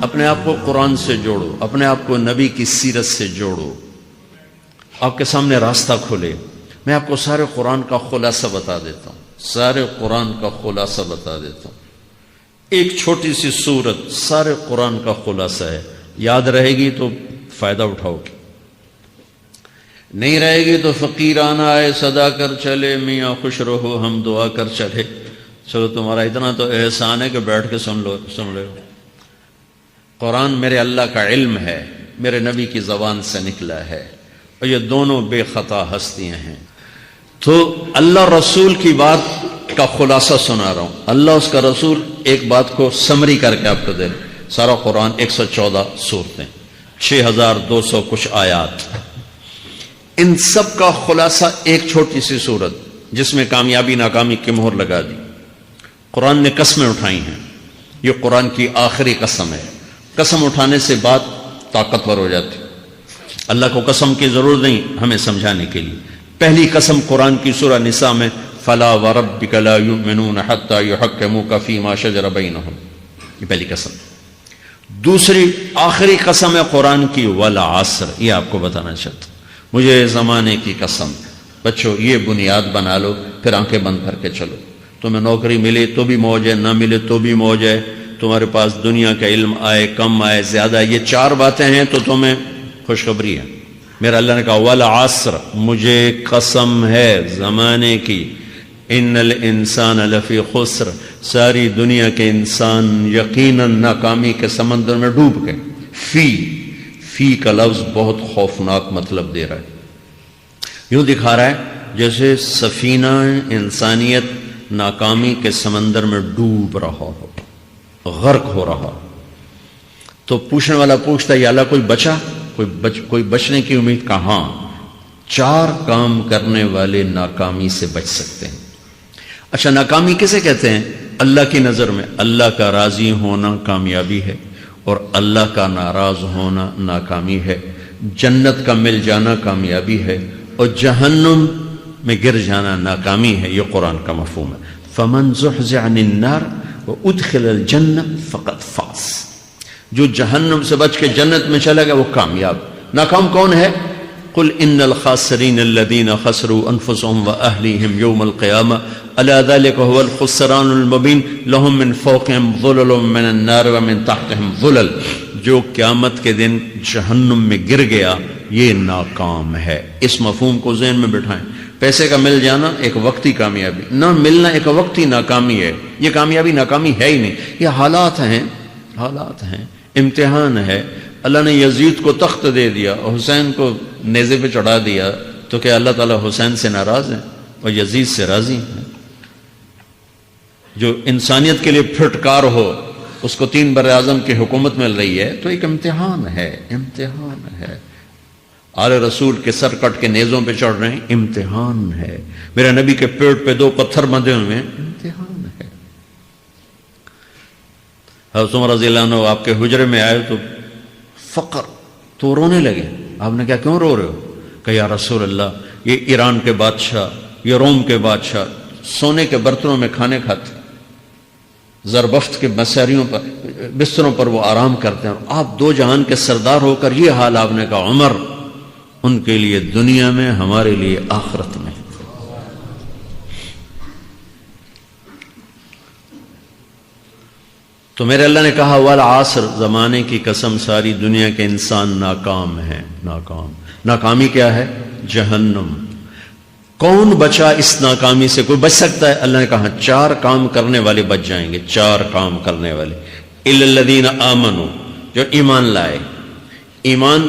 اپنے آپ کو قرآن سے جوڑو، اپنے آپ کو نبی کی سیرت سے جوڑو، آپ کے سامنے راستہ کھلے۔ میں آپ کو سارے قرآن کا خلاصہ بتا دیتا ہوں، سارے قرآن کا خلاصہ بتا دیتا ہوں۔ ایک چھوٹی سی سورت سارے قرآن کا خلاصہ ہے، یاد رہے گی تو فائدہ اٹھاؤ گے، نہیں رہے گی تو فقیرانہ آئے صدا کر چلے، میاں خوش رہو ہم دعا کر چلے۔ چلو تمہارا اتنا تو احسان ہے کہ بیٹھ کے سن لے۔ قرآن میرے اللہ کا علم ہے، میرے نبی کی زبان سے نکلا ہے، اور یہ دونوں بے خطا ہستیاں ہیں۔ تو اللہ رسول کی بات کا خلاصہ سنا رہا ہوں، اللہ اس کا رسول ایک بات کو سمری کر کے آپ کو دے۔ سارا قرآن 114 سورتیں، 6200 کچھ آیات، ان سب کا خلاصہ ایک چھوٹی سی سورت جس میں کامیابی ناکامی کی مہر لگا دی۔ قرآن نے قسمیں اٹھائی ہیں، یہ قرآن کی آخری قسم ہے۔ قسم اٹھانے سے بات طاقتور ہو جاتی، اللہ کو قسم کی ضرورت نہیں ہمیں سمجھانے کے لیے۔ پہلی قسم قرآن کی سورہ نساء میں فَلَا وَرَبِّكَ لَا يُؤْمِنُونَ حَتَّى يُحَكِّمُوكَ فِي مَا شَجَرَ بَيْنَهُمْ، یہ پہلی قسم۔ دوسری آخری قسم ہے قرآن کی وَالْعَصْرِ، یہ آپ کو بتانا چاہتا ہوں، مجھے زمانے کی قسم۔ بچوں یہ بنیاد بنا لو، پھر آنکھیں بند کر کے چلو۔ تمہیں نوکری ملے تو بھی موج ہے، نہ ملے تو بھی موج ہے، تمہارے پاس دنیا کا علم آئے کم آئے زیادہ، یہ چار باتیں ہیں تو تمہیں خوشخبری ہے۔ میرا اللہ نے کہا والعصر، مجھے قسم ہے زمانے کی، ان الانسان لفی خسر، ساری دنیا کے انسان یقیناً ناکامی کے سمندر میں ڈوب گئے۔ فی کا لفظ بہت خوفناک مطلب دے رہا ہے، یوں دکھا رہا ہے جیسے سفینہ انسانیت ناکامی کے سمندر میں ڈوب رہا ہو، غرق ہو رہا۔ تو پوچھنے والا پوچھتا ہے یا اللہ کوئی بچا، کوئی بچنے کی امید؟ کہاں؟ چار کام کرنے والے ناکامی سے بچ سکتے ہیں۔ اچھا ناکامی کسے کہتے ہیں؟ اللہ کی نظر میں اللہ کا راضی ہونا کامیابی ہے، اور اللہ کا ناراض ہونا ناکامی ہے۔ جنت کا مل جانا کامیابی ہے، اور جہنم میں گر جانا ناکامی ہے۔ یہ قرآن کا مفہوم ہے۔ فَمَنْ زُحْزِحَ عَنِ النَّارِ وَأُدْخِلَ الْجَنَّةَ فَقَدْ فَازَ، جو جہنم سے بچ کے جنت میں چلا گیا وہ کامیاب۔ ناکام کون ہے؟ قُلْ إِنَّ الْخَاسِرِينَ الَّذِينَ خَسِرُوا أَنفُسَهُمْ وَأَهْلِيهِمْ يَوْمَ الْقِيَامَةِ أَلَا ذَلِكَ هُوَ الْخُسْرَانُ الْمُبِينُ لَهُم مِّن فَوْقِهِمْ ظُلَلٌ مِّنَ النَّارِ وَمِن تَحْتِهِمْ ظُلَلٌ، جو قیامت کے دن جہنم میں گر گیا یہ ناکام ہے۔ اس مفہوم کو ذہن میں بٹھائیں۔ پیسے کا مل جانا ایک وقتی کامیابی، نہ ملنا ایک وقتی ناکامی ہے۔ یہ کامیابی ناکامی ہے ہی نہیں، یہ حالات ہیں، امتحان ہے۔ اللہ نے یزید کو تخت دے دیا اور حسین کو نیزے پہ چڑھا دیا، تو کیا اللہ تعالیٰ حسین سے ناراض ہیں اور یزید سے راضی ہیں؟ جو انسانیت کے لیے پھٹکار ہو اس کو 3 براعظم کی حکومت مل رہی ہے، تو ایک امتحان ہے۔ آل رسول کے سر کٹ کے نیزوں پہ چڑھ رہے ہیں، امتحان ہے۔ میرے نبی کے پیٹ پہ 2 پتھر بندھے ہوئے ہیں، امتحان ہے۔ حضرت عمر رضی اللہ عنہ آپ کے حجرے میں آئے تو فقر، تو رونے لگے۔ آپ نے کہا کیوں رو رہے ہو؟ کہ یا رسول اللہ یہ ایران کے بادشاہ، یہ روم کے بادشاہ سونے کے برتنوں میں کھانے کھاتے، زربفت کے بستروں پر وہ آرام کرتے ہیں، اور آپ 2 جہان کے سردار ہو کر یہ حال۔ آپ نے کہا عمر ان کے لیے دنیا میں، ہمارے لیے آخرت میں۔ تو میرے اللہ نے کہا والعصر، زمانے کی قسم ساری دنیا کے انسان ناکام ہیں۔ ناکامی کیا ہے؟ جہنم۔ کون بچا اس ناکامی سے؟ کوئی بچ سکتا ہے؟ اللہ نے کہا 4 کام کرنے والے بچ جائیں گے، 4 کام کرنے والے۔ اِلَّا الَّذِينَ آمَنُوا، جو ایمان لائے۔ ایمان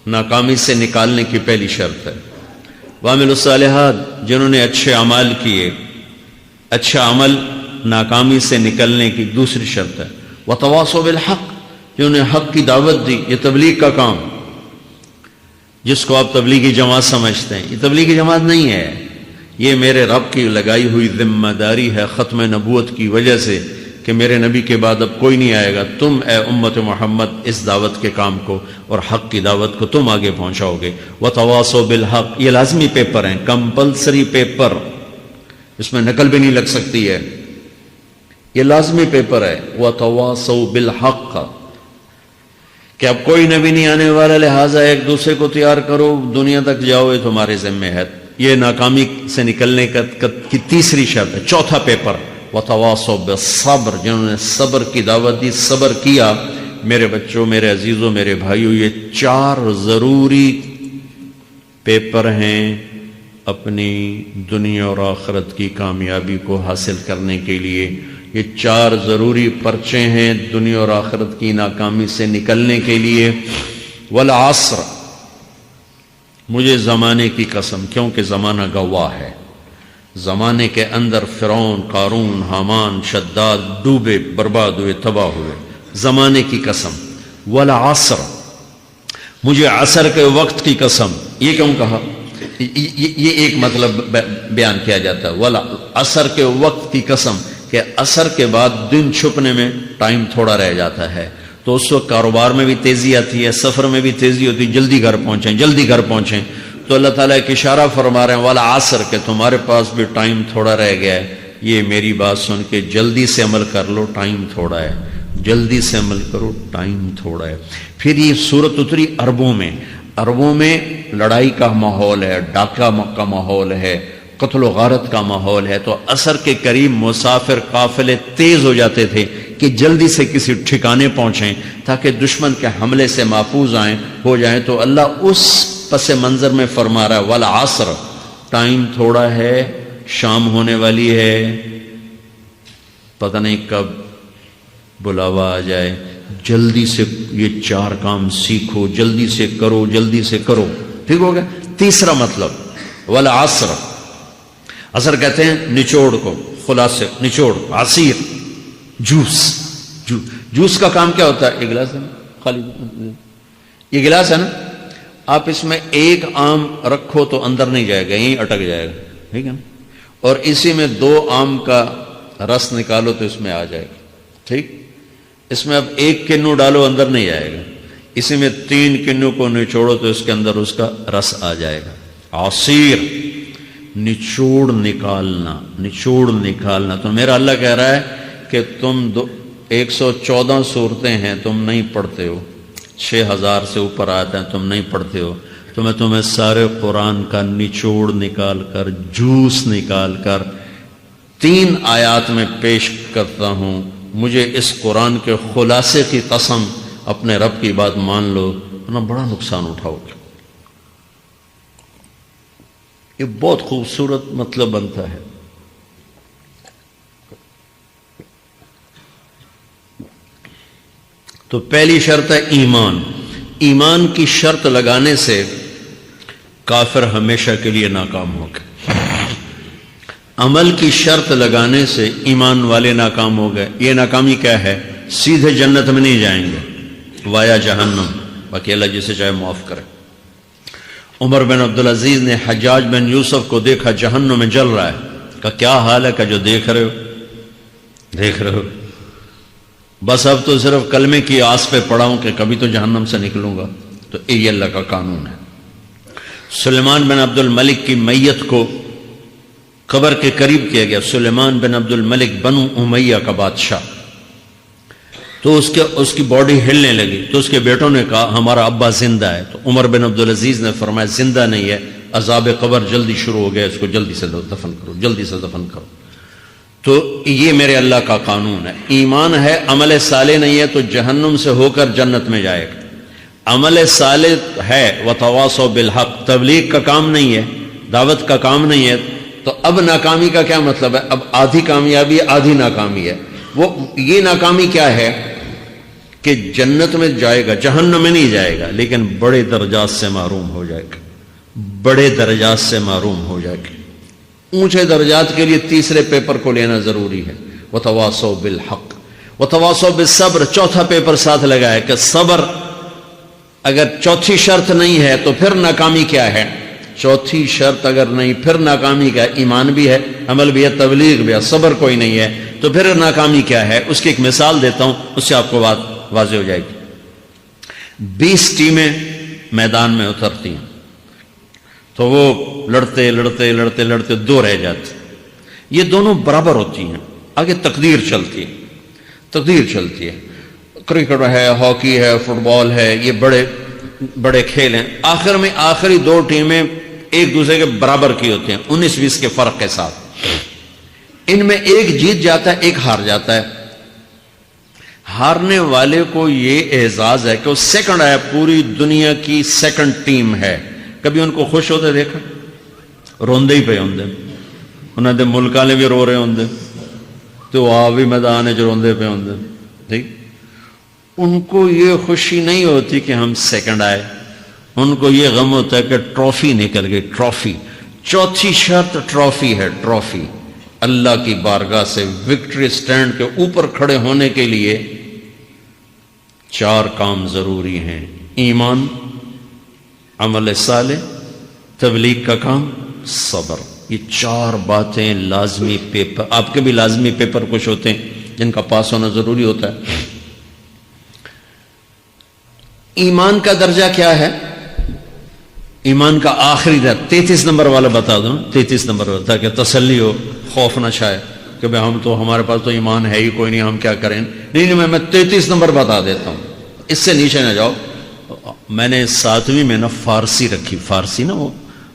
ناکامی سے نکالنے کی پہلی شرط ہے۔ وَعَمِلُوا الصَّالِحَاتِ، جنہوں نے اچھے اعمال کیے۔ اچھا عمل ناکامی سے نکلنے کی دوسری شرط ہے۔ وَتَوَاصَوْا بِالْحَقِّ، جنہوں نے حق کی دعوت دی۔ یہ تبلیغ کا کام، جس کو آپ تبلیغی جماعت سمجھتے ہیں، یہ تبلیغی جماعت نہیں ہے، یہ میرے رب کی لگائی ہوئی ذمہ داری ہے ختم نبوت کی وجہ سے، کہ میرے نبی کے بعد اب کوئی نہیں آئے گا، تم اے امت محمد اس دعوت کے کام کو اور حق کی دعوت کو تم آگے پہنچاؤ گے۔ وَتَوَاصَوْا بِالْحَقِّ، یہ لازمی پیپر ہیں، کمپلسری پیپر، اس میں نقل بھی نہیں لگ سکتی ہے۔ یہ لازمی پیپر ہے. وَتَوَاصَوْا بِالْحَقِّ کہ اب کوئی نبی نہیں آنے والا، لہٰذا ایک دوسرے کو تیار کرو، دنیا تک جاؤ، یہ تمہارے ذمہ ہے. یہ ناکامی سے نکلنے کی تیسری شرط ہے. چوتھا پیپر وَتَوَاصَوْا بِالصَّبْرِ، جنہوں نے صبر کی دعوت دی، صبر کیا. میرے بچوں، میرے عزیزوں، میرے بھائیوں، یہ 4 ضروری پیپر ہیں اپنی دنیا اور آخرت کی کامیابی کو حاصل کرنے کے لیے. یہ 4 ضروری پرچے ہیں دنیا اور آخرت کی ناکامی سے نکلنے کے لیے. والعصر، مجھے زمانے کی قسم، کیونکہ زمانہ گواہ ہے. زمانے کے اندر فرعون، قارون، حامان، شداد ڈوبے، برباد ہوئے، تباہ ہوئے. زمانے کی قسم. والعصر، مجھے عصر کے وقت کی قسم. یہ کیوں کہا؟ یہ ایک مطلب بیان کیا جاتا ہے. والعصر کے وقت کی قسم کہ عصر کے بعد دن چھپنے میں ٹائم تھوڑا رہ جاتا ہے، تو اس وقت کاروبار میں بھی تیزی آتی ہے، سفر میں بھی تیزی ہوتی ہے، جلدی گھر پہنچیں، جلدی گھر پہنچیں. تو اللہ تعالیٰ ایک اشارہ فرما رہے ہیں والعصر کہ تمہارے پاس بھی ٹائم تھوڑا رہ گیا ہے. یہ میری بات سن کے جلدی سے عمل کر لو، ٹائم تھوڑا ہے. جلدی سے عمل کرو، ٹائم تھوڑا ہے. پھر یہ صورت اتری عربوں میں. عربوں میں لڑائی کا ماحول ہے، ڈاکہ کا ماحول ہے، قتل و غارت کا ماحول ہے. تو عصر کے قریب مسافر قافلے تیز ہو جاتے تھے کہ جلدی سے کسی ٹھکانے پہنچیں تاکہ دشمن کے حملے سے محفوظ ہو جائیں. تو اللہ اس پس منظر میں فرما رہا ہے والعصر، ٹائم تھوڑا ہے، شام ہونے والی ہے، پتہ نہیں کب بلاوا آ جائے. جلدی سے یہ 4 کام سیکھو، جلدی سے کرو، جلدی سے کرو. ٹھیک ہو گیا. تیسرا مطلب والعصر، عصر کہتے ہیں نچوڑ کو، خلاصے، نچوڑ، عصیر، جوس کا کام کیا ہوتا ہے؟ یہ گلاس ہے نا، خالی یہ گلاس ہے نا، آپ اس میں 1 آم رکھو تو اندر نہیں جائے گا، یہیں اٹک جائے گا. ٹھیک ہے نا. اور اسی میں 2 آم کا رس نکالو تو اس میں آ جائے گا. ٹھیک. اس میں اب 1 کنو ڈالو، اندر نہیں آئے گا. اسی میں 3 کنو کو نچوڑو تو اس کے اندر اس کا رس آ جائے گا. عصیر، نچوڑ نکالنا، نچوڑ نکالنا. تو میرا اللہ کہہ رہا ہے کہ تم 114 صورتیں ہیں، تم نہیں پڑھتے ہو، 6000 سے اوپر آتے ہیں، تم نہیں پڑھتے ہو. تو میں تمہیں سارے قرآن کا نچوڑ نکال کر، جوس نکال کر 3 آیات میں پیش کرتا ہوں. مجھے اس قرآن کے خلاصے کی قسم، اپنے رب کی بات مان لو، ورنہ بڑا نقصان اٹھاؤ گے. یہ بہت خوبصورت مطلب بنتا ہے. تو پہلی شرط ہے ایمان. ایمان کی شرط لگانے سے کافر ہمیشہ کے لیے ناکام ہو گئے. عمل کی شرط لگانے سے ایمان والے ناکام ہو گئے. یہ ناکامی کیا ہے؟ سیدھے جنت میں نہیں جائیں گے، وایا جہنم. باقی اللہ جسے چاہے معاف کرے. عمر بن عبدالعزیز نے حجاج بن یوسف کو دیکھا جہنم میں جل رہا ہے. کہا کیا حال ہے؟ کہ جو دیکھ رہے ہو بس اب تو صرف کلمے کی آس پہ پڑا ہوں کہ کبھی تو جہنم سے نکلوں گا. تو یہ اللہ کا قانون ہے. سلیمان بن عبد الملک کی میت کو قبر کے قریب کیا گیا. سلیمان بن عبد الملک بنو امیہ کا بادشاہ. تو اس کی باڈی ہلنے لگی. تو اس کے بیٹوں نے کہا ہمارا ابا زندہ ہے. تو عمر بن عبدالعزیز نے فرمایا زندہ نہیں ہے، عذاب قبر جلدی شروع ہو گیا، اس کو جلدی سے دفن کرو، جلدی سے دفن کرو. تو یہ میرے اللہ کا قانون ہے. ایمان ہے، عمل صالح نہیں ہے تو جہنم سے ہو کر جنت میں جائے گا. عمل صالح ہے وتواصوا بالحق، تبلیغ کا کام نہیں ہے، دعوت کا کام نہیں ہے. تو اب ناکامی کا کیا مطلب ہے؟ اب آدھی کامیابی ہے، آدھی ناکامی ہے. وہ یہ ناکامی کیا ہے کہ جنت میں جائے گا، جہنم میں نہیں جائے گا، لیکن بڑے درجات سے محروم ہو جائے گا، بڑے درجات سے محروم ہو جائے گا. اونچے درجات کے لیے تیسرے پیپر کو لینا ضروری ہے. وتواصوا بالحق وتواصوا بالصبر. چوتھا پیپر ساتھ لگا ہے کہ صبر اگر چوتھی شرط نہیں ہے تو پھر ناکامی کیا ہے؟ چوتھی شرط اگر نہیں پھر ناکامی کیا ہے؟ ایمان بھی ہے، عمل بھی ہے، تبلیغ بھی ہے، صبر کوئی نہیں ہے تو پھر ناکامی کیا ہے؟ اس کی ایک مثال دیتا ہوں، اس سے آپ کو بات واضح ہو جائے گی. 20 ٹیمیں میدان میں اترتی ہیں تو وہ لڑتے 2 رہ جاتے. یہ دونوں برابر ہوتی ہیں، آگے تقدیر چلتی ہے، تقدیر چلتی ہے، کرکٹ ہے، ہاکی ہے، فٹ بال ہے، یہ بڑے بڑے کھیل ہیں، آخر میں آخری دو ٹیمیں ایک دوسرے کے برابر کی ہوتی ہیں 19-20 کے فرق کے ساتھ، ان میں ایک جیت جاتا ہے ایک ہار جاتا ہے، ہارنے والے کو یہ اعزاز ہے کہ وہ سیکنڈ آیا، پوری دنیا کی سیکنڈ ٹیم ہے، کبھی ان کو خوش ہوتے دیکھا؟ روندے ہی پہ ہوندے، انہوں نے ملک والے بھی رو رہے ہوندے تو آ بھی میدان جو روندے پہ ہوندے، ٹھیک، ان کو یہ خوشی نہیں ہوتی کہ ہم سیکنڈ آئے، ان کو یہ غم ہوتا ہے کہ ٹرافی نکل گئی، ٹرافی، چوتھی شرط ٹرافی ہے، ٹرافی، اللہ کی بارگاہ سے وکٹری سٹینڈ کے اوپر کھڑے ہونے کے لیے 4 کام ضروری ہیں، ایمان، عمل صالح، تبلیغ کا کام، صبر، یہ 4 باتیں لازمی پیپر، آپ کے بھی لازمی پیپر کچھ ہوتے ہیں جن کا پاس ہونا ضروری ہوتا ہے۔ ایمان کا درجہ کیا ہے؟ ایمان کا آخری درجہ 33 نمبر والا بتا دوں، 33 نمبر والا، تاکہ تسلی ہو، خوف نہ چھائے کہ بھئی ہم تو، ہمارے پاس تو ایمان ہے ہی کوئی نہیں، ہم کیا کریں، نہیں میں 33 نمبر بتا دیتا ہوں، اس سے نیچے نہ جاؤ۔ میں نے 7ویں میں نا فارسی رکھی، فارسی نا وہ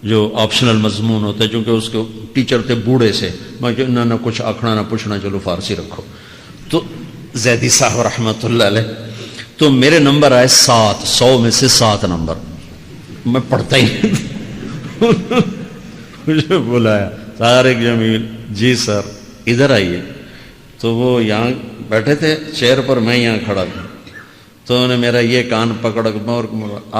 جو آپشنل مضمون ہوتا ہے، چونکہ اس کے ٹیچر تھے بوڑھے سے، میں کہ نہ کچھ آکھنا نہ پوچھنا، چلو فارسی رکھو، تو زیدی صاحب رحمۃ اللہ علیہ، تو میرے نمبر آئے 7، 100 میں سے 7 نمبر، میں پڑھتا ہی مجھے بلایا طارق جمیل، جی سر ادھر آئیے، تو وہ یہاں بیٹھے تھے چیئر پر، میں یہاں کھڑا تھا، تو انہوں نے میرا یہ کان پکڑ کے، اور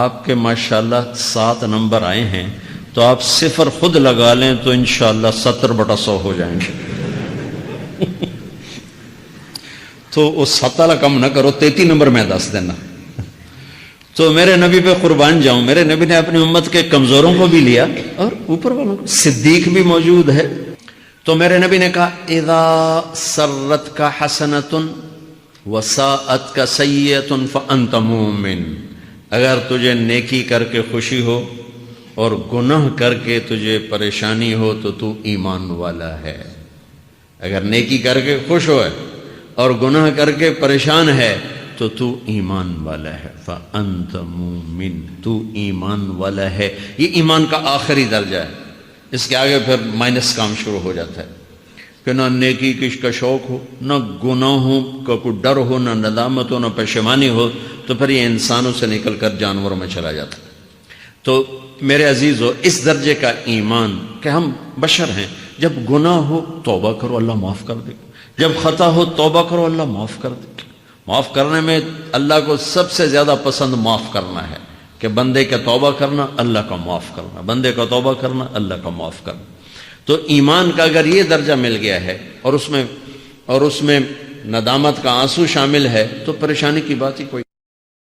آپ کے ماشاءاللہ 7 نمبر آئے ہیں، تو آپ 0 خود لگا لیں تو انشاءاللہ 70/100 ہو جائیں گے تو وہ 7 والا کم نہ کرو، 33 نمبر میں 10 دینا۔ تو میرے نبی پہ قربان جاؤں، میرے نبی نے اپنی امت کے کمزوروں کو بھی لیا اور اوپر والوں کو، صدیق بھی موجود ہے، تو میرے نبی نے کہا اذا سرتک حسنۃ وساءتک سیئۃ فانت مومن، اگر تجھے نیکی کر کے خوشی ہو اور گناہ کر کے تجھے پریشانی ہو تو تو ایمان والا ہے، اگر نیکی کر کے خوش ہو اور گناہ کر کے پریشان ہے تو تو ایمان والا ہے، فأنت مومن، تو ایمان والا ہے۔ یہ ایمان کا آخری درجہ ہے، اس کے آگے پھر مائنس کام شروع ہو جاتا ہے کہ نہ نیکی کا شوق ہو، نہ گناہوں کا کوئی ڈر ہو، نہ ندامت ہو، نہ پشیمانی ہو، تو پھر یہ انسانوں سے نکل کر جانوروں میں چلا جاتا ہے۔ تو میرے عزیزو، اس درجے کا ایمان کہ ہم بشر ہیں، جب گناہ ہو توبہ کرو، اللہ معاف کر دے، جب خطا ہو توبہ کرو، اللہ معاف کر دے۔ معاف کرنے میں اللہ کو سب سے زیادہ پسند معاف کرنا ہے، کہ بندے کا توبہ کرنا، اللہ کا معاف کرنا، بندے کا توبہ کرنا، اللہ کا معاف کرنا۔ تو ایمان کا اگر یہ درجہ مل گیا ہے اور اس میں ندامت کا آنسو شامل ہے تو پریشانی کی بات ہی کوئی